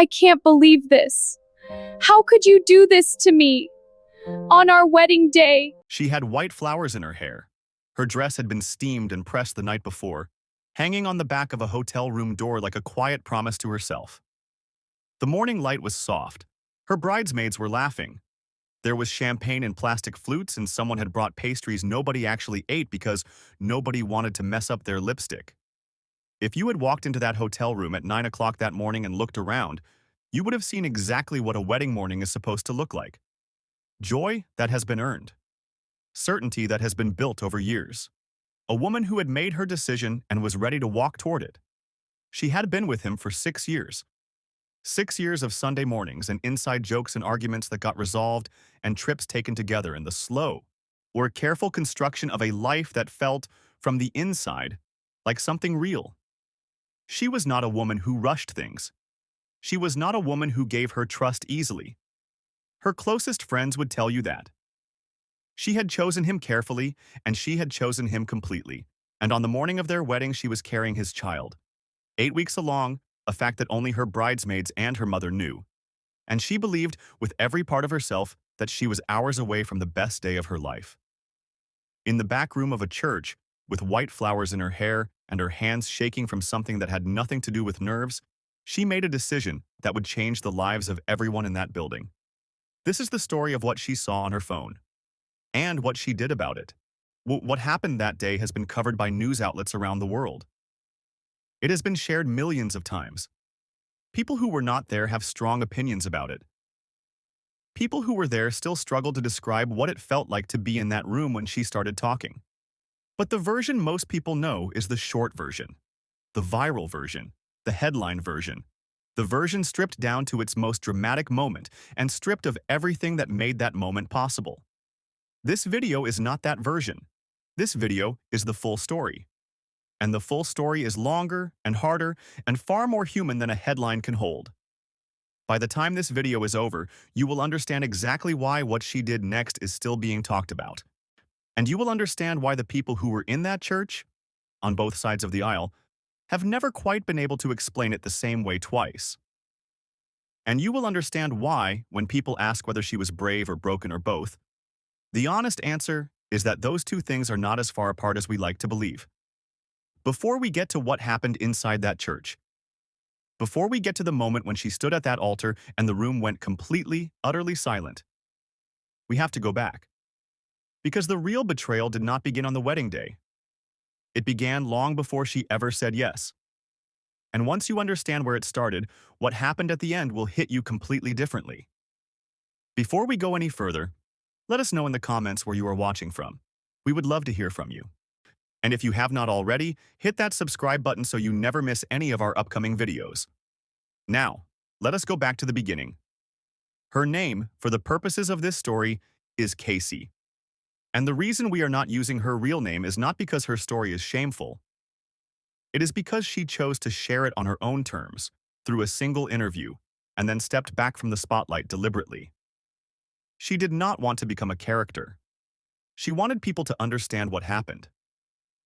I can't believe this. How could you do this to me? On our wedding day. She had white flowers in her hair. Her dress had been steamed and pressed the night before, hanging on the back of a hotel room door like a quiet promise to herself. The morning light was soft. Her bridesmaids were laughing. There was champagne in plastic flutes, and someone had brought pastries nobody actually ate because nobody wanted to mess up their lipstick. If you had walked into that hotel room at 9 o'clock that morning and looked around, you would have seen exactly what a wedding morning is supposed to look like. Joy that has been earned. Certainty that has been built over years. A woman who had made her decision and was ready to walk toward it. She had been with him for 6 years. 6 years of Sunday mornings and inside jokes and arguments that got resolved and trips taken together in the slow or careful construction of a life that felt, from the inside, like something real. She was not a woman who rushed things. She was not a woman who gave her trust easily. Her closest friends would tell you that. She had chosen him carefully, and she had chosen him completely. And on the morning of their wedding, she was carrying his child. 8 weeks along, a fact that only her bridesmaids and her mother knew. And she believed, with every part of herself, that she was hours away from the best day of her life. In the back room of a church, with white flowers in her hair and her hands shaking from something that had nothing to do with nerves, she made a decision that would change the lives of everyone in that building. This is the story of what she saw on her phone. And what she did about it. What happened that day has been covered by news outlets around the world. It has been shared millions of times. People who were not there have strong opinions about it. People who were there still struggle to describe what it felt like to be in that room when she started talking. But the version most people know is the short version, the viral version, the headline version, the version stripped down to its most dramatic moment and stripped of everything that made that moment possible. This video is not that version. This video is the full story. And the full story is longer and harder and far more human than a headline can hold. By the time this video is over, you will understand exactly why what she did next is still being talked about. And you will understand why the people who were in that church, on both sides of the aisle, have never quite been able to explain it the same way twice. And you will understand why, when people ask whether she was brave or broken or both, the honest answer is that those two things are not as far apart as we like to believe. Before we get to what happened inside that church, before we get to the moment when she stood at that altar and the room went completely, utterly silent, we have to go back. Because the real betrayal did not begin on the wedding day. It began long before she ever said yes. And once you understand where it started, what happened at the end will hit you completely differently. Before we go any further, let us know in the comments where you are watching from. We would love to hear from you. And if you have not already, hit that subscribe button so you never miss any of our upcoming videos. Now, let us go back to the beginning. Her name, for the purposes of this story, is Casey. And the reason we are not using her real name is not because her story is shameful. It is because she chose to share it on her own terms, through a single interview, and then stepped back from the spotlight deliberately. She did not want to become a character. She wanted people to understand what happened.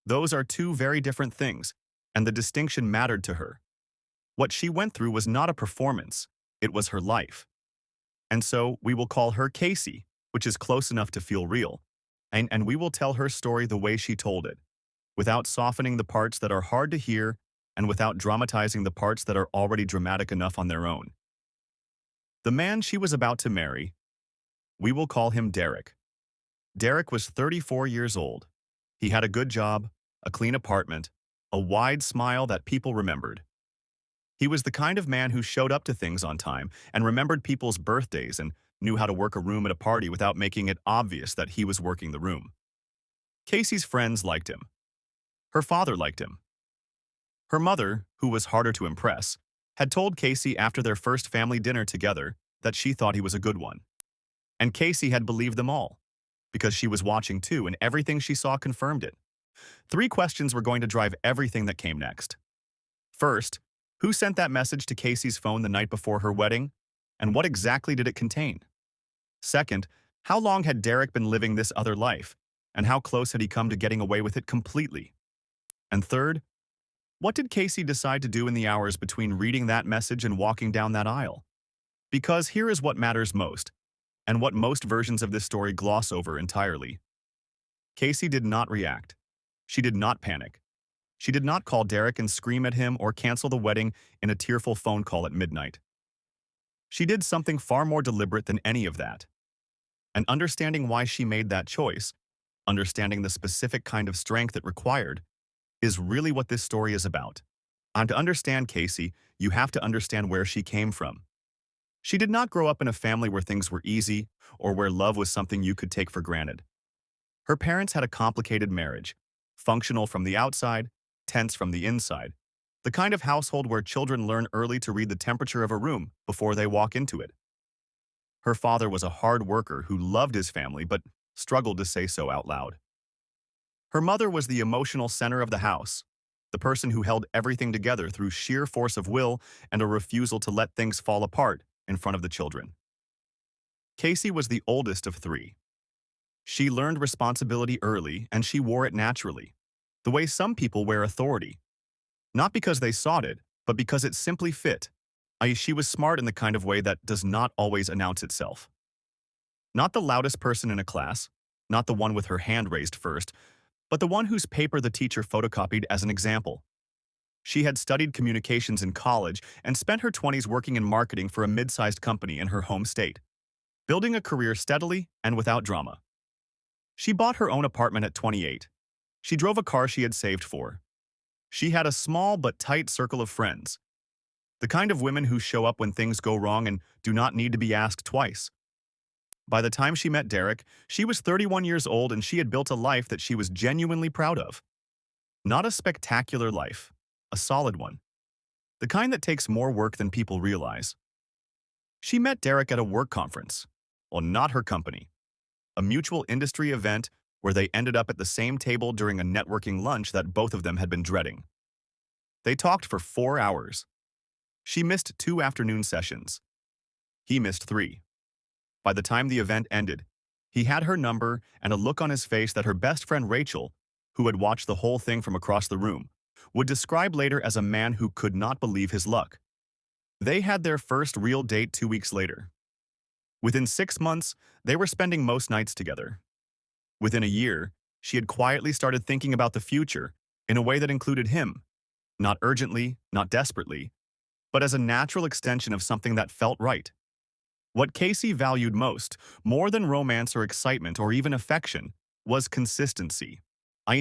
Those are two very different things, and the distinction mattered to her. What she went through was not a performance, it was her life. And so, we will call her Casey, which is close enough to feel real. And we will tell her story the way she told it, without softening the parts that are hard to hear and without dramatizing the parts that are already dramatic enough on their own. The man she was about to marry, we will call him Derek. Derek was 34 years old. He had a good job, a clean apartment, a wide smile that people remembered. He was the kind of man who showed up to things on time and remembered people's birthdays and knew how to work a room at a party without making it obvious that he was working the room. Casey's friends liked him. Her father liked him. Her mother, who was harder to impress, had told Casey after their first family dinner together that she thought he was a good one. And Casey had believed them all, because she was watching too, and everything she saw confirmed it. 3 questions were going to drive everything that came next. First, who sent that message to Casey's phone the night before her wedding, and what exactly did it contain? Second, how long had Derek been living this other life, and how close had he come to getting away with it completely? And third, What did Casey decide to do in the hours between reading that message and walking down that aisle? Because here is what matters most, and what most versions of this story gloss over entirely. Casey did not react. She did not panic. She did not call Derek and scream at him or cancel the wedding in a tearful phone call at midnight. She did something far more deliberate than any of that. And understanding why she made that choice, understanding the specific kind of strength it required, is really what this story is about. And to understand Casey, you have to understand where she came from. She did not grow up in a family where things were easy or where love was something you could take for granted. Her parents had a complicated marriage, functional from the outside, tense from the inside, the kind of household where children learn early to read the temperature of a room before they walk into it. Her father was a hard worker who loved his family but struggled to say so out loud. Her mother was the emotional center of the house, the person who held everything together through sheer force of will and a refusal to let things fall apart in front of the children. Casey was the oldest of three. She learned responsibility early and she wore it naturally, the way some people wear authority. Not because they sought it, but because it simply fit. She was smart in the kind of way that does not always announce itself. Not the loudest person in a class, not the one with her hand raised first, but the one whose paper the teacher photocopied as an example. She had studied communications in college and spent her 20s working in marketing for a mid-sized company in her home state, building a career steadily and without drama. She bought her own apartment at 28. She drove a car she had saved for. She had a small but tight circle of friends, the kind of women who show up when things go wrong and do not need to be asked twice. By the time she met Derek, she was 31 years old and she had built a life that she was genuinely proud of. Not a spectacular life, a solid one. The kind that takes more work than people realize. She met Derek at a work conference. Well, not her company. A mutual industry event where they ended up at the same table during a networking lunch that both of them had been dreading. They talked for 4 hours. She missed 2 afternoon sessions. He missed 3. By the time the event ended, he had her number and a look on his face that her best friend Rachel, who had watched the whole thing from across the room, would describe later as a man who could not believe his luck. They had their first real date 2 weeks later. Within 6 months, they were spending most nights together. Within a year, she had quietly started thinking about the future in a way that included him, not urgently, not desperately, but as a natural extension of something that felt right. What Casey valued most, more than romance or excitement or even affection, was consistency.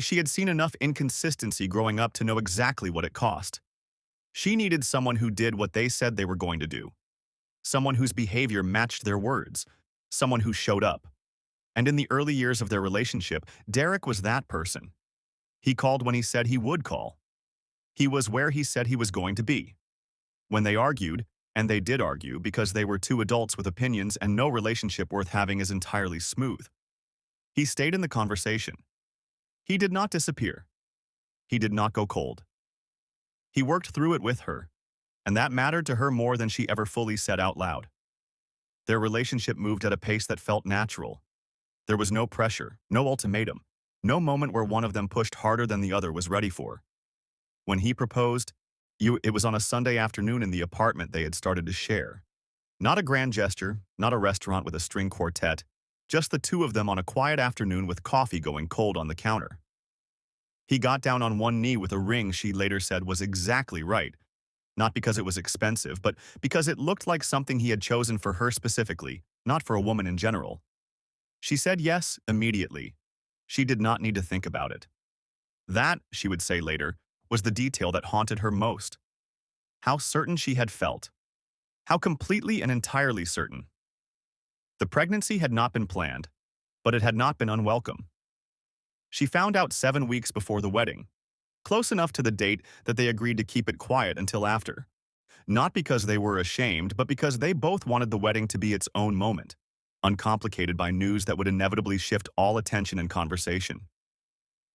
She had seen enough inconsistency growing up to know exactly what it cost. She needed someone who did what they said they were going to do. Someone whose behavior matched their words. Someone who showed up. And in the early years of their relationship, Derek was that person. He called when he said he would call. He was where he said he was going to be. When they argued, and they did argue because they were two adults with opinions and no relationship worth having is entirely smooth, he stayed in the conversation. He did not disappear. He did not go cold. He worked through it with her, and that mattered to her more than she ever fully said out loud. Their relationship moved at a pace that felt natural. There was no pressure, no ultimatum, no moment where one of them pushed harder than the other was ready for. When he proposed, it was on a Sunday afternoon in the apartment they had started to share. Not a grand gesture, not a restaurant with a string quartet, just the two of them on a quiet afternoon with coffee going cold on the counter. He got down on one knee with a ring she later said was exactly right, not because it was expensive, but because it looked like something he had chosen for her specifically, not for a woman in general. She said yes immediately. She did not need to think about it. That, she would say later, was the detail that haunted her most. How certain she had felt. How completely and entirely certain. The pregnancy had not been planned, but it had not been unwelcome. She found out 7 weeks before the wedding, close enough to the date that they agreed to keep it quiet until after. Not because they were ashamed, but because they both wanted the wedding to be its own moment, uncomplicated by news that would inevitably shift all attention and conversation.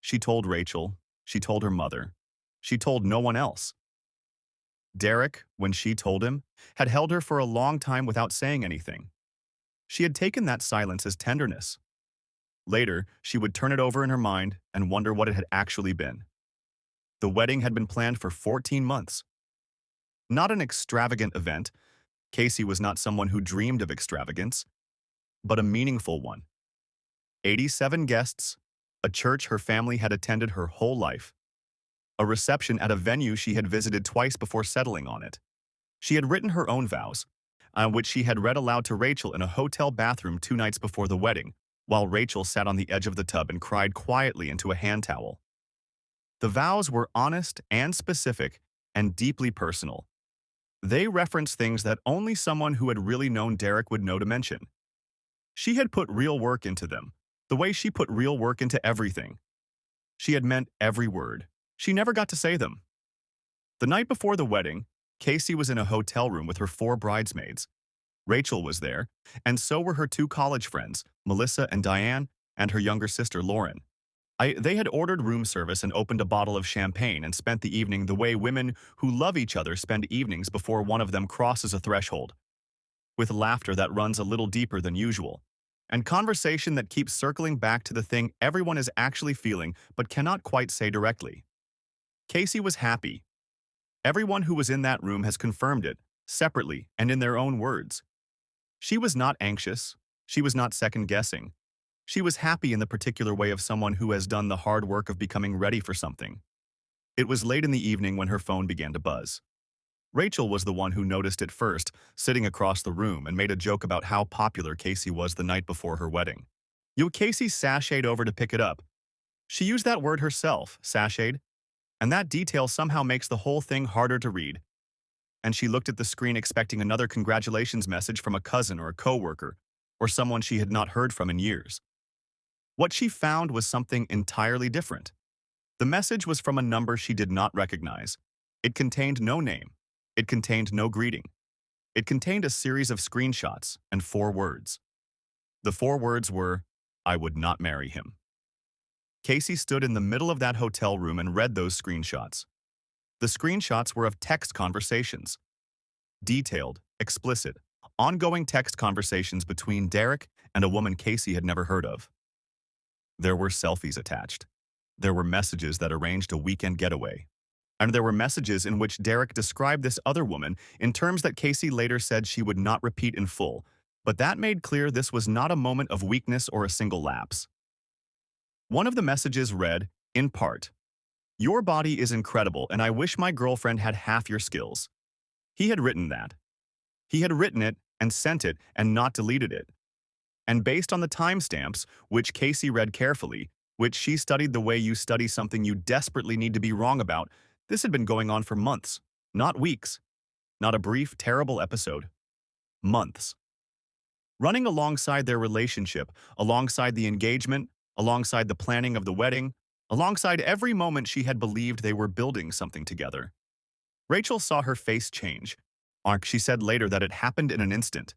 She told Rachel, she told her mother, she told no one else. Derek, when she told him, had held her for a long time without saying anything. She had taken that silence as tenderness. Later, she would turn it over in her mind and wonder what it had actually been. The wedding had been planned for 14 months. Not an extravagant event. Casey was not someone who dreamed of extravagance, but a meaningful one. 87 guests, a church her family had attended her whole life, a reception at a venue she had visited twice before settling on it. She had written her own vows, which she had read aloud to Rachel in a hotel bathroom 2 nights before the wedding, while Rachel sat on the edge of the tub and cried quietly into a hand towel. The vows were honest and specific and deeply personal. They referenced things that only someone who had really known Derek would know to mention. She had put real work into them, the way she put real work into everything. She had meant every word. She never got to say them. The night before the wedding, Casey was in a hotel room with her 4 bridesmaids. Rachel was there, and so were her 2 college friends, Melissa and Diane, and her younger sister, Lauren. They had ordered room service and opened a bottle of champagne and spent the evening the way women who love each other spend evenings before one of them crosses a threshold, with laughter that runs a little deeper than usual, and conversation that keeps circling back to the thing everyone is actually feeling but cannot quite say directly. Casey was happy. Everyone who was in that room has confirmed it, separately and in their own words. She was not anxious. She was not second-guessing. She was happy in the particular way of someone who has done the hard work of becoming ready for something. It was late in the evening when her phone began to buzz. Rachel was the one who noticed it first, sitting across the room, and made a joke about how popular Casey was the night before her wedding. Casey sashayed over to pick it up. She used that word herself, sashayed, and that detail somehow makes the whole thing harder to read. And she looked at the screen expecting another congratulations message from a cousin or a coworker, or someone she had not heard from in years. What she found was something entirely different. The message was from a number she did not recognize. It contained no name. It contained no greeting. It contained a series of screenshots and 4 words. The 4 words were, "I would not marry him." Casey stood in the middle of that hotel room and read those screenshots. The screenshots were of text conversations. Detailed, explicit, ongoing text conversations between Derek and a woman Casey had never heard of. There were selfies attached. There were messages that arranged a weekend getaway. And there were messages in which Derek described this other woman in terms that Casey later said she would not repeat in full, but that made clear this was not a moment of weakness or a single lapse. One of the messages read, in part, "Your body is incredible and I wish my girlfriend had half your skills." He had written that. He had written it and sent it and not deleted it. And based on the timestamps, which Casey read carefully, which she studied the way you study something you desperately need to be wrong about, this had been going on for months, not weeks, not a brief, terrible episode. Months. Running alongside their relationship, alongside the engagement, alongside the planning of the wedding, alongside every moment she had believed they were building something together. Rachel saw her face change. She said later that it happened in an instant.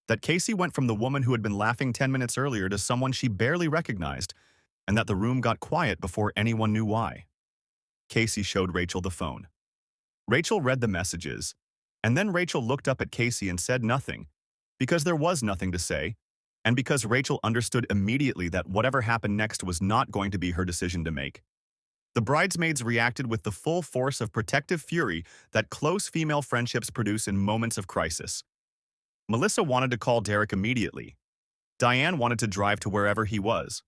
That Casey went from the woman who had been laughing 10 minutes earlier to someone she barely recognized, and that the room got quiet before anyone knew why. Casey showed Rachel the phone. Rachel read the messages, and then Rachel looked up at Casey and said nothing, because there was nothing to say, and because Rachel understood immediately that whatever happened next was not going to be her decision to make. The bridesmaids reacted with the full force of protective fury that close female friendships produce in moments of crisis. Melissa wanted to call Derek immediately. Diane wanted to drive to wherever he was.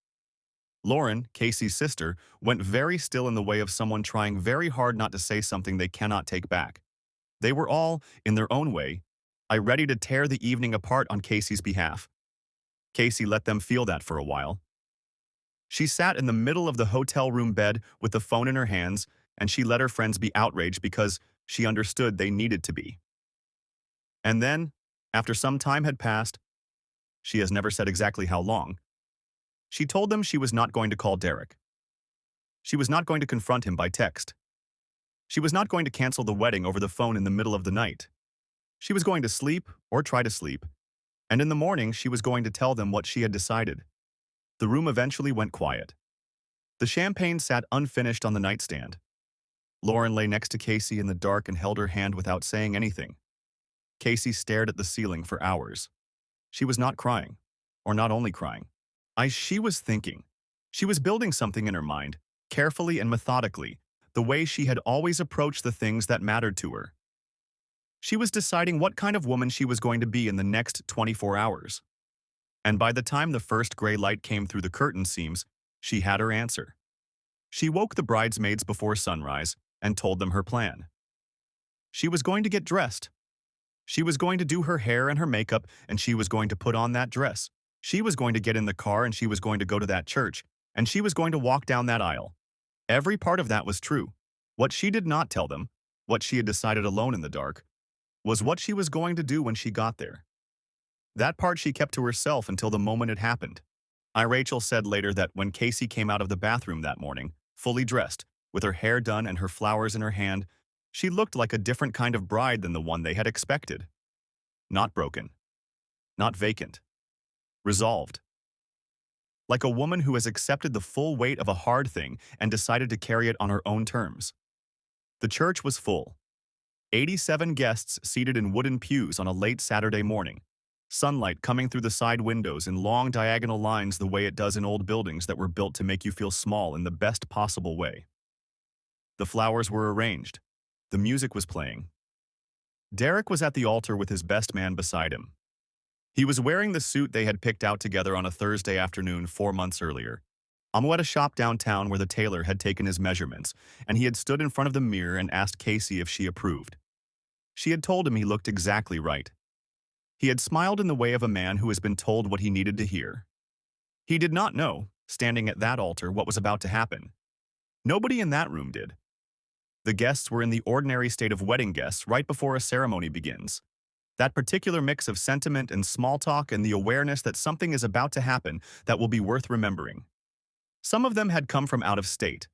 Lauren, Casey's sister, went very still in the way of someone trying very hard not to say something they cannot take back. They were all, in their own way, ready to tear the evening apart on Casey's behalf. Casey let them feel that for a while. She sat in the middle of the hotel room bed with the phone in her hands, and she let her friends be outraged because she understood they needed to be. And then, after some time had passed, she has never said exactly how long, she told them she was not going to call Derek. She was not going to confront him by text. She was not going to cancel the wedding over the phone in the middle of the night. She was going to sleep, or try to sleep, and in the morning she was going to tell them what she had decided. The room eventually went quiet. The champagne sat unfinished on the nightstand. Lauren lay next to Casey in the dark and held her hand without saying anything. Casey stared at the ceiling for hours. She was not crying, or not only crying. She was thinking. She was building something in her mind, carefully and methodically, the way she had always approached the things that mattered to her. She was deciding what kind of woman she was going to be in the next 24 hours. And by the time the first gray light came through the curtain seams, she had her answer. She woke the bridesmaids before sunrise and told them her plan. She was going to get dressed. She was going to do her hair and her makeup, and she was going to put on that dress. She was going to get in the car, and she was going to go to that church, and she was going to walk down that aisle. Every part of that was true. What she did not tell them, what she had decided alone in the dark, was what she was going to do when she got there. That part she kept to herself until the moment it happened. Rachel said later that when Casey came out of the bathroom that morning, fully dressed, with her hair done and her flowers in her hand, she looked like a different kind of bride than the one they had expected. Not broken. Not vacant. Resolved. Like a woman who has accepted the full weight of a hard thing and decided to carry it on her own terms. The church was full. 87 guests seated in wooden pews on a late Saturday morning. Sunlight coming through the side windows in long diagonal lines the way it does in old buildings that were built to make you feel small in the best possible way. The flowers were arranged. The music was playing. Derek was at the altar with his best man beside him. He was wearing the suit they had picked out together on a Thursday afternoon 4 months earlier. I'm at a shop downtown where the tailor had taken his measurements, and he had stood in front of the mirror and asked Casey if she approved. She had told him he looked exactly right. He had smiled in the way of a man who has been told what he needed to hear. He did not know, standing at that altar, what was about to happen. Nobody in that room did. The guests were in the ordinary state of wedding guests right before a ceremony begins. That particular mix of sentiment and small talk and the awareness that something is about to happen that will be worth remembering. Some of them had come from out of state.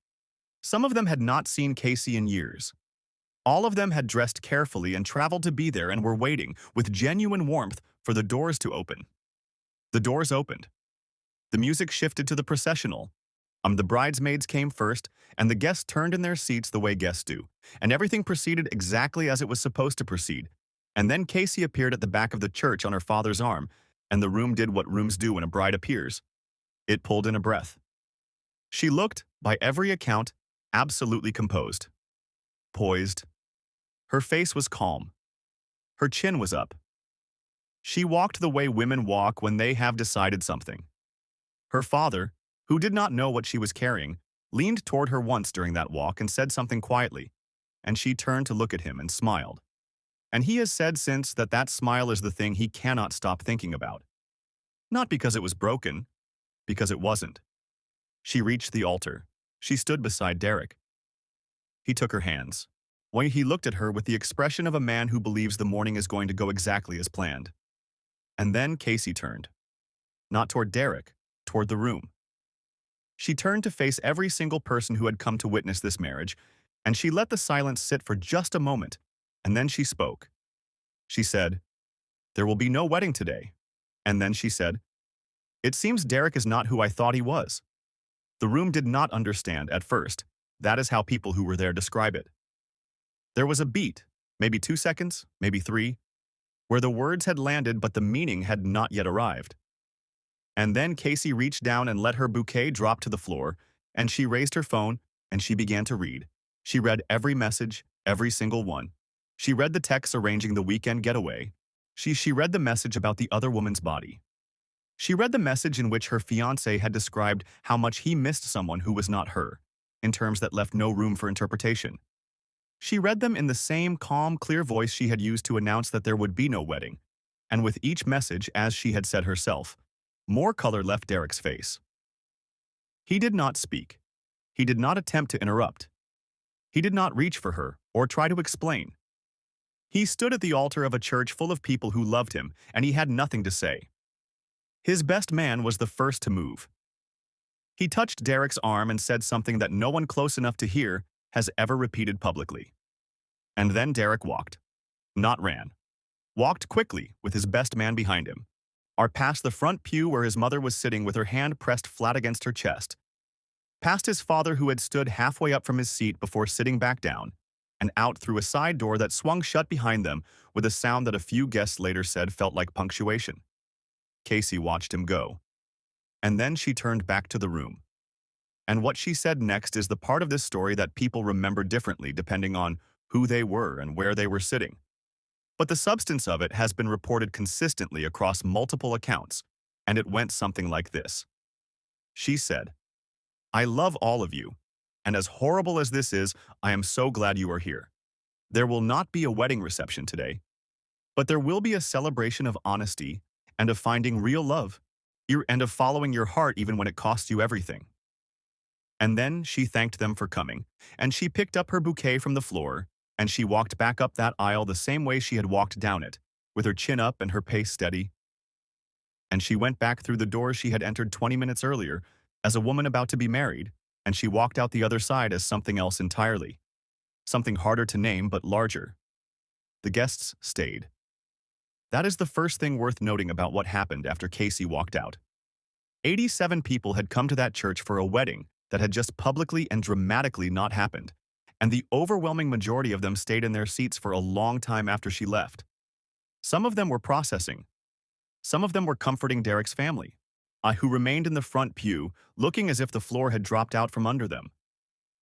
Some of them had not seen Casey in years. All of them had dressed carefully and traveled to be there and were waiting, with genuine warmth, for the doors to open. The doors opened. The music shifted to the processional. The bridesmaids came first, and the guests turned in their seats the way guests do, and everything proceeded exactly as it was supposed to proceed. And then Casey appeared at the back of the church on her father's arm, and the room did what rooms do when a bride appears. It pulled in a breath. She looked, by every account, absolutely composed. Poised. Her face was calm. Her chin was up. She walked the way women walk when they have decided something. Her father, who did not know what she was carrying, leaned toward her once during that walk and said something quietly, and she turned to look at him and smiled. And he has said since that that smile is the thing he cannot stop thinking about. Not because it was broken, because it wasn't. She reached the altar. She stood beside Derek. He took her hands. When he looked at her with the expression of a man who believes the morning is going to go exactly as planned. And then Casey turned. Not toward Derek, toward the room. She turned to face every single person who had come to witness this marriage, and she let the silence sit for just a moment, and then she spoke. She said, "There will be no wedding today." And then she said, "It seems Derek is not who I thought he was." The room did not understand at first. That is how people who were there describe it. There was a beat, maybe 2 seconds, maybe 3, where the words had landed but the meaning had not yet arrived. And then Casey reached down and let her bouquet drop to the floor, and she raised her phone, and she began to read. She read every message, every single one. She read the texts arranging the weekend getaway. She read the message about the other woman's body. She read the message in which her fiancé had described how much he missed someone who was not her, in terms that left no room for interpretation. She read them in the same calm, clear voice she had used to announce that there would be no wedding, and with each message, as she had said herself, more color left Derek's face. He did not speak. He did not attempt to interrupt. He did not reach for her or try to explain. He stood at the altar of a church full of people who loved him, and he had nothing to say. His best man was the first to move. He touched Derek's arm and said something that no one close enough to hear has ever repeated publicly. And then Derek walked. Not ran. Walked quickly with his best man behind him. Or past the front pew where his mother was sitting with her hand pressed flat against her chest. Past his father who had stood halfway up from his seat before sitting back down, and out through a side door that swung shut behind them with a sound that a few guests later said felt like punctuation. Casey watched him go. And then she turned back to the room. And what she said next is the part of this story that people remember differently depending on who they were and where they were sitting. But the substance of it has been reported consistently across multiple accounts, and it went something like this. She said, "I love all of you, and as horrible as this is, I am so glad you are here. There will not be a wedding reception today, but there will be a celebration of honesty and of finding real love, and of following your heart even when it costs you everything." And then she thanked them for coming, and she picked up her bouquet from the floor, and she walked back up that aisle the same way she had walked down it, with her chin up and her pace steady. And she went back through the door she had entered 20 minutes earlier as a woman about to be married, and she walked out the other side as something else entirely. Something harder to name but larger. The guests stayed. That is the first thing worth noting about what happened after Casey walked out. 87 people had come to that church for a wedding that had just publicly and dramatically not happened, and the overwhelming majority of them stayed in their seats for a long time after she left. Some of them were processing. Some of them were comforting Derek's family, who remained in the front pew, looking as if the floor had dropped out from under them.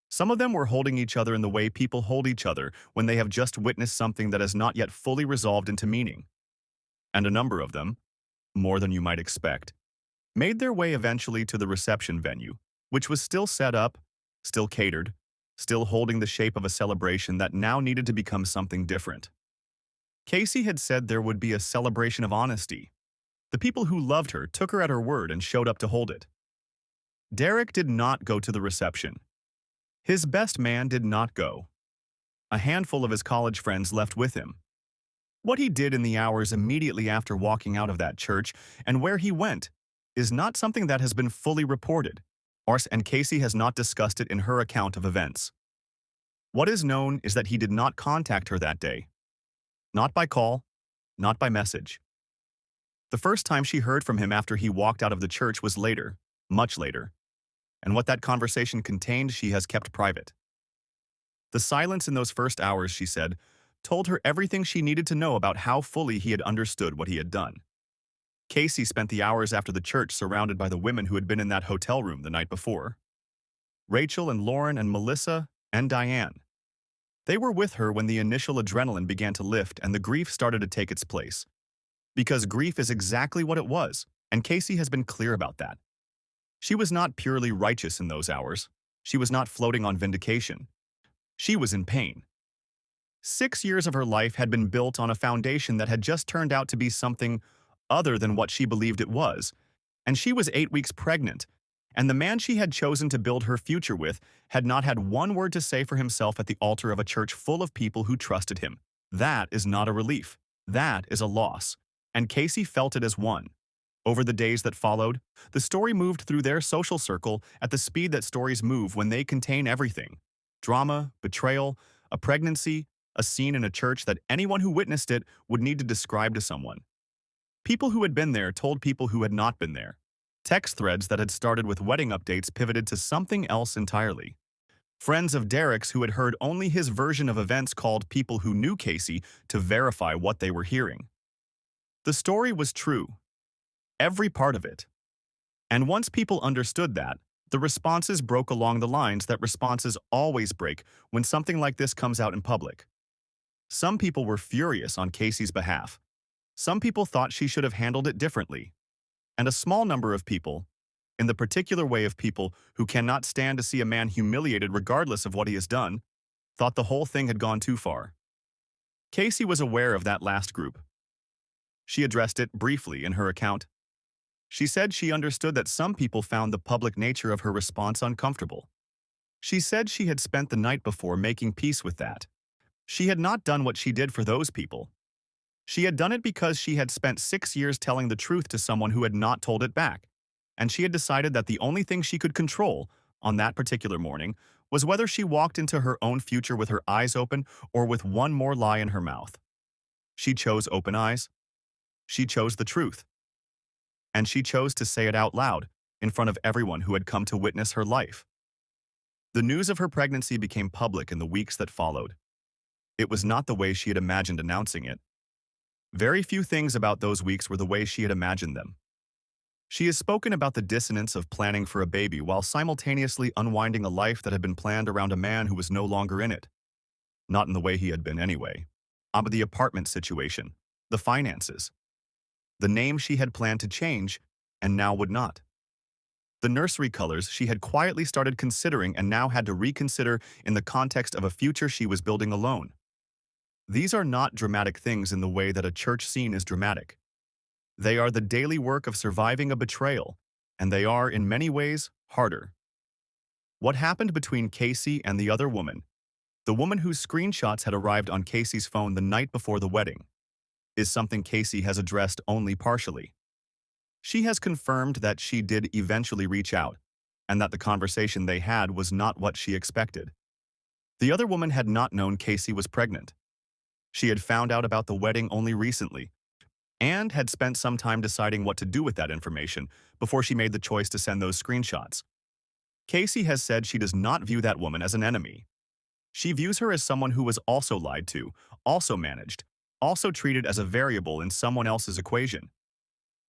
Some of them were holding each other in the way people hold each other when they have just witnessed something that has not yet fully resolved into meaning. And a number of them, more than you might expect, made their way eventually to the reception venue, which was still set up, still catered, still holding the shape of a celebration that now needed to become something different. Casey had said there would be a celebration of honesty. The people who loved her took her at her word and showed up to hold it. Derek did not go to the reception. His best man did not go. A handful of his college friends left with him. What he did in the hours immediately after walking out of that church and where he went is not something that has been fully reported, and Casey has not discussed it in her account of events. What is known is that he did not contact her that day. Not by call, not by message. The first time she heard from him after he walked out of the church was later, much later, and what that conversation contained she has kept private. The silence in those first hours, she said, told her everything she needed to know about how fully he had understood what he had done. Casey spent the hours after the church surrounded by the women who had been in that hotel room the night before. Rachel and Lauren and Melissa and Diane. They were with her when the initial adrenaline began to lift and the grief started to take its place. Because grief is exactly what it was, and Casey has been clear about that. She was not purely righteous in those hours. She was not floating on vindication. She was in pain. 6 years of her life had been built on a foundation that had just turned out to be something other than what she believed it was, and she was 8 weeks pregnant, and the man she had chosen to build her future with had not had one word to say for himself at the altar of a church full of people who trusted him. That is not a relief. That is a loss, and Casey felt it as one. Over the days that followed, the story moved through their social circle at the speed that stories move when they contain everything. Drama, betrayal, a pregnancy, a scene in a church that anyone who witnessed it would need to describe to someone. People who had been there told people who had not been there. Text threads that had started with wedding updates pivoted to something else entirely. Friends of Derek's who had heard only his version of events called people who knew Casey to verify what they were hearing. The story was true. Every part of it. And once people understood that, the responses broke along the lines that responses always break when something like this comes out in public. Some people were furious on Casey's behalf. Some people thought she should have handled it differently. And a small number of people, in the particular way of people who cannot stand to see a man humiliated regardless of what he has done, thought the whole thing had gone too far. Casey was aware of that last group. She addressed it briefly in her account. She said she understood that some people found the public nature of her response uncomfortable. She said she had spent the night before making peace with that. She had not done what she did for those people. She had done it because she had spent 6 years telling the truth to someone who had not told it back, and she had decided that the only thing she could control on that particular morning was whether she walked into her own future with her eyes open or with one more lie in her mouth. She chose open eyes. She chose the truth. And she chose to say it out loud in front of everyone who had come to witness her life. The news of her pregnancy became public in the weeks that followed. It was not the way she had imagined announcing it. Very few things about those weeks were the way she had imagined them. She has spoken about the dissonance of planning for a baby while simultaneously unwinding a life that had been planned around a man who was no longer in it. Not in the way he had been anyway. But the apartment situation, the finances, the name she had planned to change and now would not. The nursery colors she had quietly started considering and now had to reconsider in the context of a future she was building alone. These are not dramatic things in the way that a church scene is dramatic. They are the daily work of surviving a betrayal, and they are, in many ways, harder. What happened between Casey and the other woman, the woman whose screenshots had arrived on Casey's phone the night before the wedding, is something Casey has addressed only partially. She has confirmed that she did eventually reach out, and that the conversation they had was not what she expected. The other woman had not known Casey was pregnant. She had found out about the wedding only recently, and had spent some time deciding what to do with that information before she made the choice to send those screenshots. Casey has said she does not view that woman as an enemy. She views her as someone who was also lied to, also managed, also treated as a variable in someone else's equation.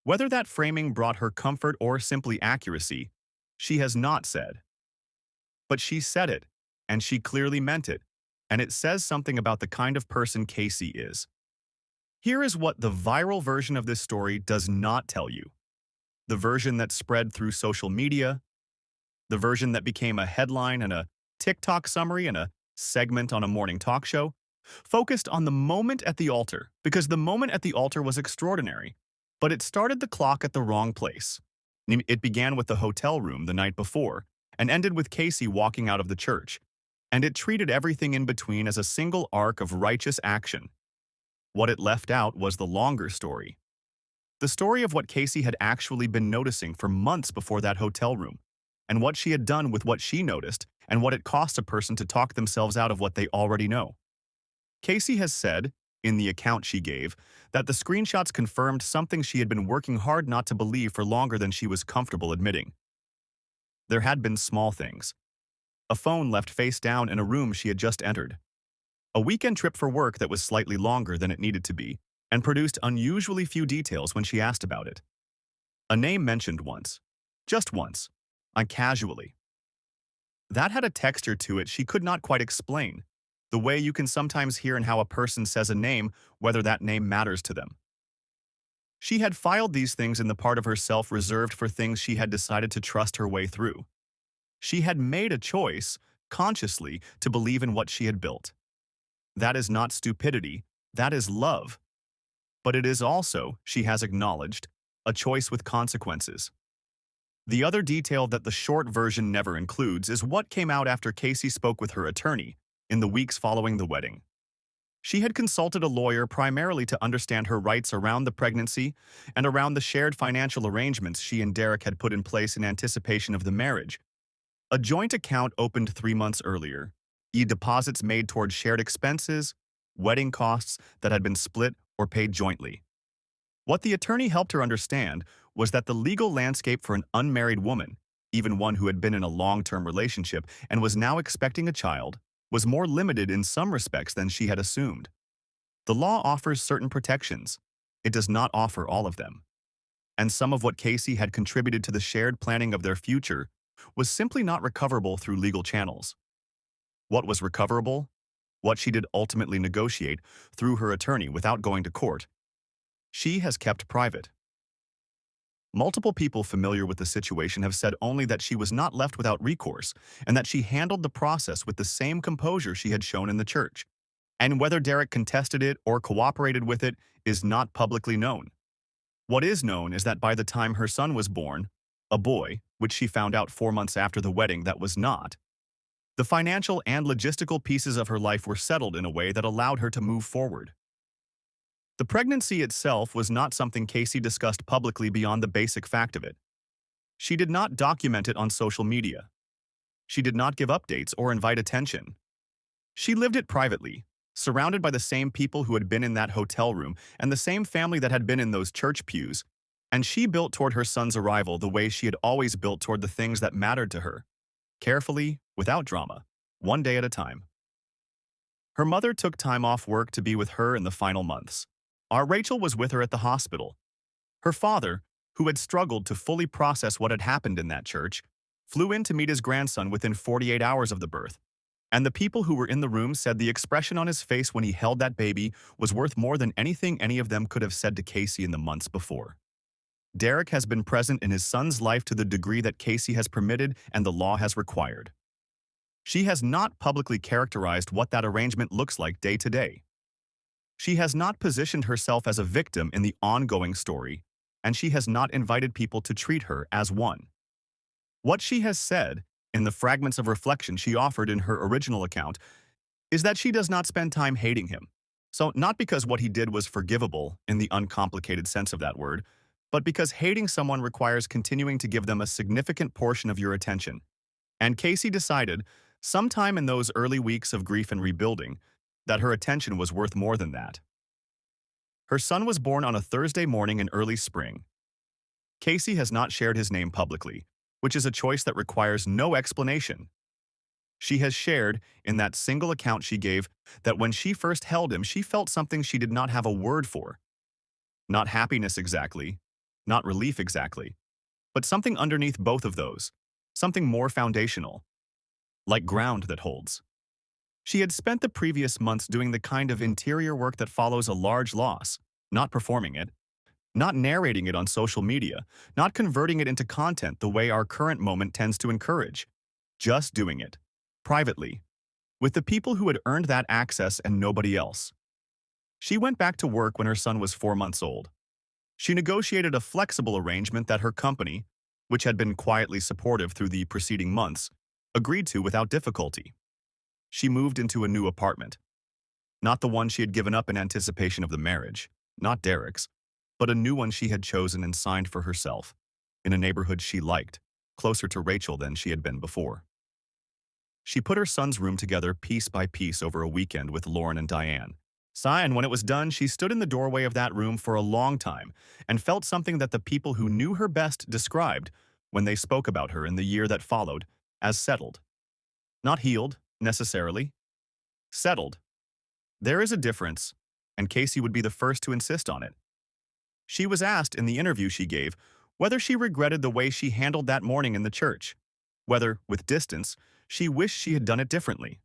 Whether that framing brought her comfort or simply accuracy, she has not said. But she said it, and she clearly meant it, and it says something about the kind of person Casey is. Here is what the viral version of this story does not tell you. The version that spread through social media, the version that became a headline and a TikTok summary and a segment on a morning talk show, focused on the moment at the altar, because the moment at the altar was extraordinary, but it started the clock at the wrong place. It began with the hotel room the night before and ended with Casey walking out of the church, and it treated everything in between as a single arc of righteous action. What it left out was the longer story. The story of what Casey had actually been noticing for months before that hotel room, and what she had done with what she noticed, and what it cost a person to talk themselves out of what they already know. Casey has said, in the account she gave, that the screenshots confirmed something she had been working hard not to believe for longer than she was comfortable admitting. There had been small things. A phone left face down in a room she had just entered. A weekend trip for work that was slightly longer than it needed to be, and produced unusually few details when she asked about it. A name mentioned once. Just once. Casually. That had a texture to it she could not quite explain, the way you can sometimes hear in how a person says a name, whether that name matters to them. She had filed these things in the part of herself reserved for things she had decided to trust her way through. She had made a choice, consciously, to believe in what she had built. That is not stupidity, that is love. But it is also, she has acknowledged, a choice with consequences. The other detail that the short version never includes is what came out after Casey spoke with her attorney in the weeks following the wedding. She had consulted a lawyer primarily to understand her rights around the pregnancy and around the shared financial arrangements she and Derek had put in place in anticipation of the marriage. A joint account opened 3 months earlier, deposits made toward shared expenses, wedding costs that had been split or paid jointly. What the attorney helped her understand was that the legal landscape for an unmarried woman, even one who had been in a long-term relationship and was now expecting a child, was more limited in some respects than she had assumed. The law offers certain protections. It does not offer all of them. And some of what Casey had contributed to the shared planning of their future was simply not recoverable through legal channels. What was recoverable? What she did ultimately negotiate through her attorney without going to court, she has kept private. Multiple people familiar with the situation have said only that she was not left without recourse and that she handled the process with the same composure she had shown in the church. And whether Derek contested it or cooperated with it is not publicly known. What is known is that by the time her son was born, a boy, which she found out 4 months after the wedding that was not, the financial and logistical pieces of her life were settled in a way that allowed her to move forward. The pregnancy itself was not something Casey discussed publicly beyond the basic fact of it. She did not document it on social media. She did not give updates or invite attention. She lived it privately, surrounded by the same people who had been in that hotel room and the same family that had been in those church pews, and she built toward her son's arrival the way she had always built toward the things that mattered to her. Carefully, without drama, one day at a time. Her mother took time off work to be with her in the final months. Our Rachel was with her at the hospital. Her father, who had struggled to fully process what had happened in that church, flew in to meet his grandson within 48 hours of the birth. And the people who were in the room said the expression on his face when he held that baby was worth more than anything any of them could have said to Casey in the months before. Derek has been present in his son's life to the degree that Casey has permitted and the law has required. She has not publicly characterized what that arrangement looks like day to day. She has not positioned herself as a victim in the ongoing story, and she has not invited people to treat her as one. What she has said, in the fragments of reflection she offered in her original account, is that she does not spend time hating him. So not because what he did was forgivable in the uncomplicated sense of that word, but because hating someone requires continuing to give them a significant portion of your attention. And Casey decided, sometime in those early weeks of grief and rebuilding, that her attention was worth more than that. Her son was born on a Thursday morning in early spring. Casey has not shared his name publicly, which is a choice that requires no explanation. She has shared, in that single account she gave, that when she first held him, she felt something she did not have a word for. Not happiness exactly, not relief exactly, but something underneath both of those, something more foundational, like ground that holds. She had spent the previous months doing the kind of interior work that follows a large loss, not performing it, not narrating it on social media, not converting it into content the way our current moment tends to encourage, just doing it, privately, with the people who had earned that access and nobody else. She went back to work when her son was 4 months old. She negotiated a flexible arrangement that her company, which had been quietly supportive through the preceding months, agreed to without difficulty. She moved into a new apartment. Not the one she had given up in anticipation of the marriage, not Derek's, but a new one she had chosen and signed for herself, in a neighborhood she liked, closer to Rachel than she had been before. She put her son's room together piece by piece over a weekend with Lauren and Diane. And when it was done, she stood in the doorway of that room for a long time and felt something that the people who knew her best described, when they spoke about her in the year that followed, as settled. Not healed, necessarily. Settled. There is a difference, and Casey would be the first to insist on it. She was asked in the interview she gave whether she regretted the way she handled that morning in the church, whether, with distance, she wished she had done it differently,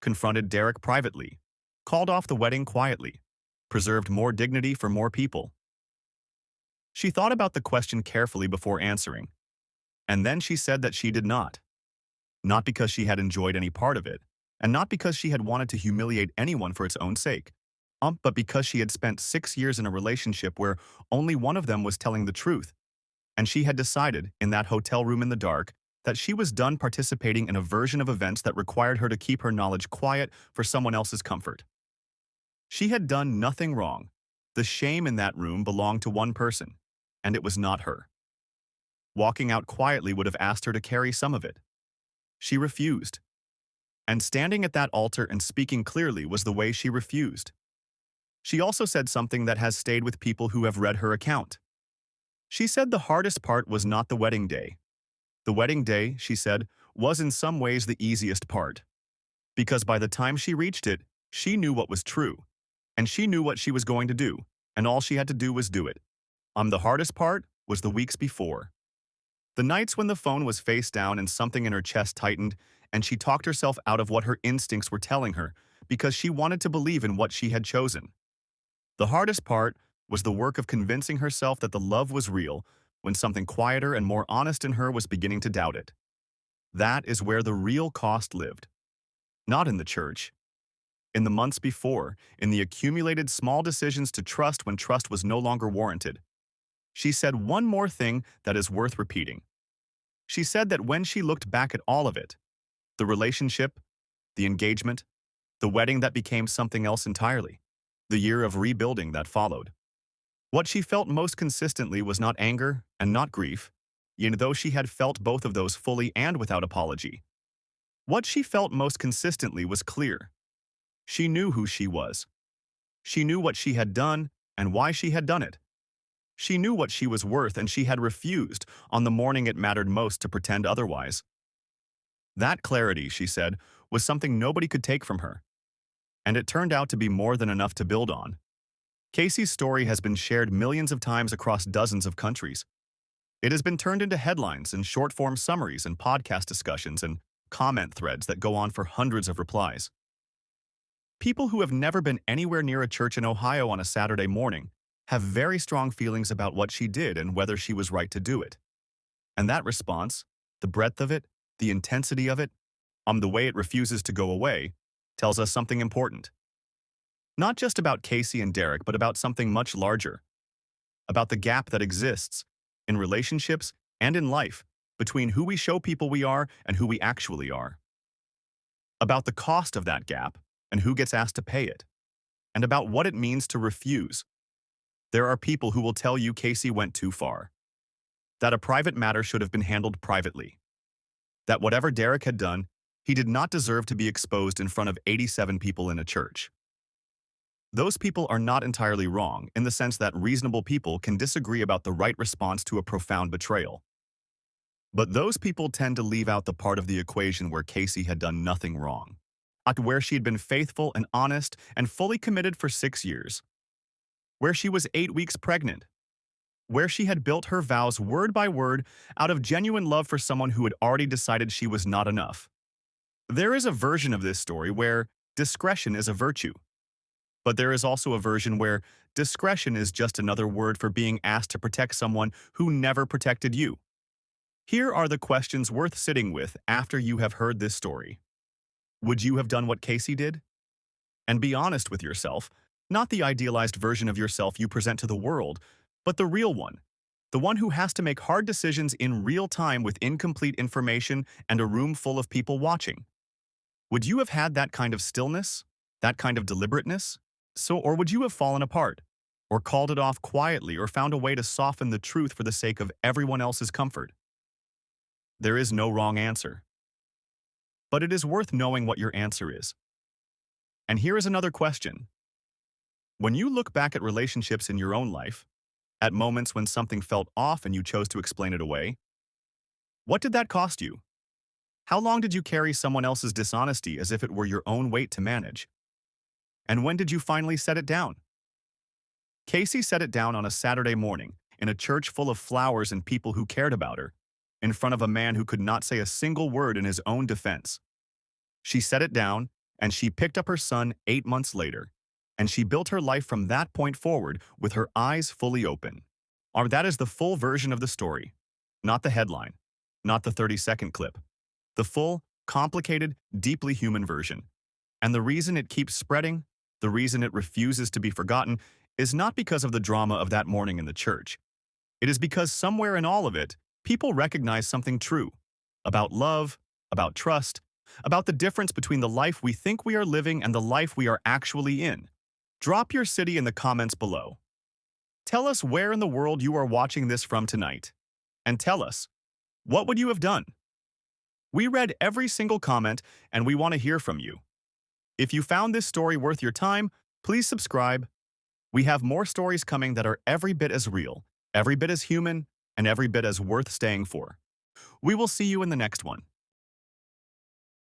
confronted Derek privately, called off the wedding quietly, preserved more dignity for more people. She thought about the question carefully before answering, and then she said that she did not. Not because she had enjoyed any part of it, and not because she had wanted to humiliate anyone for its own sake, but because she had spent 6 years in a relationship where only one of them was telling the truth, and she had decided, in that hotel room in the dark, that she was done participating in a version of events that required her to keep her knowledge quiet for someone else's comfort. She had done nothing wrong. The shame in that room belonged to one person, and it was not her. Walking out quietly would have asked her to carry some of it. She refused. And standing at that altar and speaking clearly was the way she refused. She also said something that has stayed with people who have read her account. She said the hardest part was not the wedding day. The wedding day, she said, was in some ways the easiest part. Because by the time she reached it, she knew what was true. And she knew what she was going to do, and all she had to do was do it. The hardest part was the weeks before. The nights when the phone was face down and something in her chest tightened, and she talked herself out of what her instincts were telling her because she wanted to believe in what she had chosen. The hardest part was the work of convincing herself that the love was real when something quieter and more honest in her was beginning to doubt it. That is where the real cost lived. Not in the church. In the months before, in the accumulated small decisions to trust when trust was no longer warranted. She said one more thing that is worth repeating. She said that when she looked back at all of it, the relationship, the engagement, the wedding that became something else entirely, the year of rebuilding that followed, what she felt most consistently was not anger and not grief, even though she had felt both of those fully and without apology. What she felt most consistently was clear. She knew who she was. She knew what she had done and why she had done it. She knew what she was worth, and she had refused, on the morning it mattered most, to pretend otherwise. That clarity, she said, was something nobody could take from her. And it turned out to be more than enough to build on. Casey's story has been shared millions of times across dozens of countries. It has been turned into headlines and short-form summaries and podcast discussions and comment threads that go on for hundreds of replies. People who have never been anywhere near a church in Ohio on a Saturday morning have very strong feelings about what she did and whether she was right to do it. And that response, the breadth of it, the intensity of it, the way it refuses to go away, tells us something important. Not just about Casey and Derek, but about something much larger. About the gap that exists in relationships and in life between who we show people we are and who we actually are. About the cost of that gap and who gets asked to pay it. And about what it means to refuse. There are people who will tell you Casey went too far. That a private matter should have been handled privately. That whatever Derek had done, he did not deserve to be exposed in front of 87 people in a church. Those people are not entirely wrong in the sense that reasonable people can disagree about the right response to a profound betrayal. But those people tend to leave out the part of the equation where Casey had done nothing wrong, where she had been faithful and honest and fully committed for 6 years, where she was 8 weeks pregnant, where she had built her vows word by word out of genuine love for someone who had already decided she was not enough. There is a version of this story where discretion is a virtue. But there is also a version where discretion is just another word for being asked to protect someone who never protected you. Here are the questions worth sitting with after you have heard this story. Would you have done what Casey did? And be honest with yourself, not the idealized version of yourself you present to the world, but the real one, the one who has to make hard decisions in real time with incomplete information and a room full of people watching. Would you have had that kind of stillness, that kind of deliberateness? Or would you have fallen apart, or called it off quietly, or found a way to soften the truth for the sake of everyone else's comfort? There is no wrong answer. But it is worth knowing what your answer is. And here is another question. When you look back at relationships in your own life, at moments when something felt off and you chose to explain it away, what did that cost you? How long did you carry someone else's dishonesty as if it were your own weight to manage? And when did you finally set it down? Casey set it down on a Saturday morning, in a church full of flowers and people who cared about her, in front of a man who could not say a single word in his own defense. She set it down, and she picked up her son 8 months later, and she built her life from that point forward with her eyes fully open. That is the full version of the story, not the headline, not the 30-second clip. The full, complicated, deeply human version. And the reason it keeps spreading, the reason it refuses to be forgotten, is not because of the drama of that morning in the church. It is because somewhere in all of it, people recognize something true about love, about trust, about the difference between the life we think we are living and the life we are actually in. Drop your city in the comments below. Tell us where in the world you are watching this from tonight. And tell us, what would you have done? We read every single comment and we want to hear from you. If you found this story worth your time, please subscribe. We have more stories coming that are every bit as real, every bit as human, and every bit as worth staying for. We will see you in the next one.